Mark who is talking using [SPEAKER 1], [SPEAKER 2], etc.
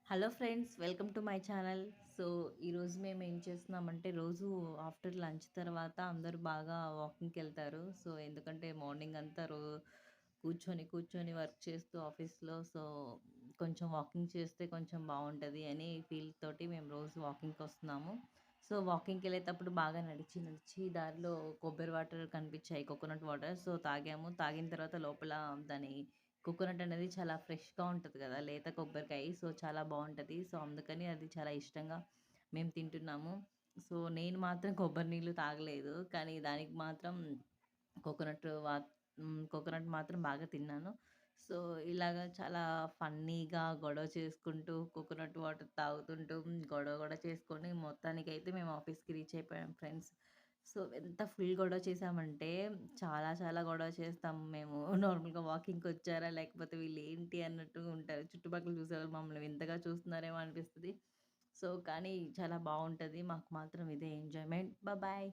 [SPEAKER 1] Hello friends, welcome to my channel. So ఈరోజు మేము ఏం చేస్తున్నామంటే రోజు ఆఫ్టర్ లంచ్ తర్వాత అందరూ బాగా వాకింగ్కి వెళ్తారు. సో ఎందుకంటే మార్నింగ్ అంతా కూర్చొని వర్క్ చేస్తూ ఆఫీస్లో, సో కొంచెం వాకింగ్ చేస్తే కొంచెం బాగుంటుంది అని ఫీల్ తోటి మేము రోజు వాకింగ్కి వస్తున్నాము. సో వాకింగ్కి వెళ్ళేటప్పుడు బాగా నడిచి నడిచి దారిలో కొబ్బరి వాటర్ కనిపించాయి, కోకోనట్ వాటర్. సో తాగాము. తాగిన తర్వాత లోపల దాని కోకోనట్ అనేది చాలా ఫ్రెష్‌గా ఉంటది గదా! లేత కొబ్బరికాయ. సో, చాలా బావుంటది. సో, అందుకని అది చాలా ఇష్టంగా మేము తింటున్నాము. సో, నేను మాత్రం కొబ్బరి నీళ్ళు తాగలేదు. కానీ దానికి మాత్రం కోకోనట్ వా కోకోనట్ మాత్రం బాగా తిన్నాను. సో, ఇలాగ చాలా ఫన్నీగా గొడవ చేసుకుంటూ, కోకోనట్ వాటర్ తాగుతుంటూ, గొడవ గూడా చేసుకొని మొత్తానికైతే మేము ఆఫీస్‌కి రీచ్ అయిపోయాం ఫ్రెండ్స్. సో, ఎంత ఫుల్ గొడవ చేశామంటే, చాలా గొడవ చేస్తాం మేము. నార్మల్‌గా వాకింగ్‌కొచ్చారా? లేకపోతే వీళ్ళేంటి అన్నట్టుగా ఉంటారు. చుట్టుపక్కల చూసేవాళ్ళు మమ్మల్ని వింతగా చూస్తున్నారేమో అనిపిస్తది. సో, కానీ చాలా బావుంటది. మాకు మాత్రం ఇదే ఎంజాయ్‌మెంట్. బాయ్.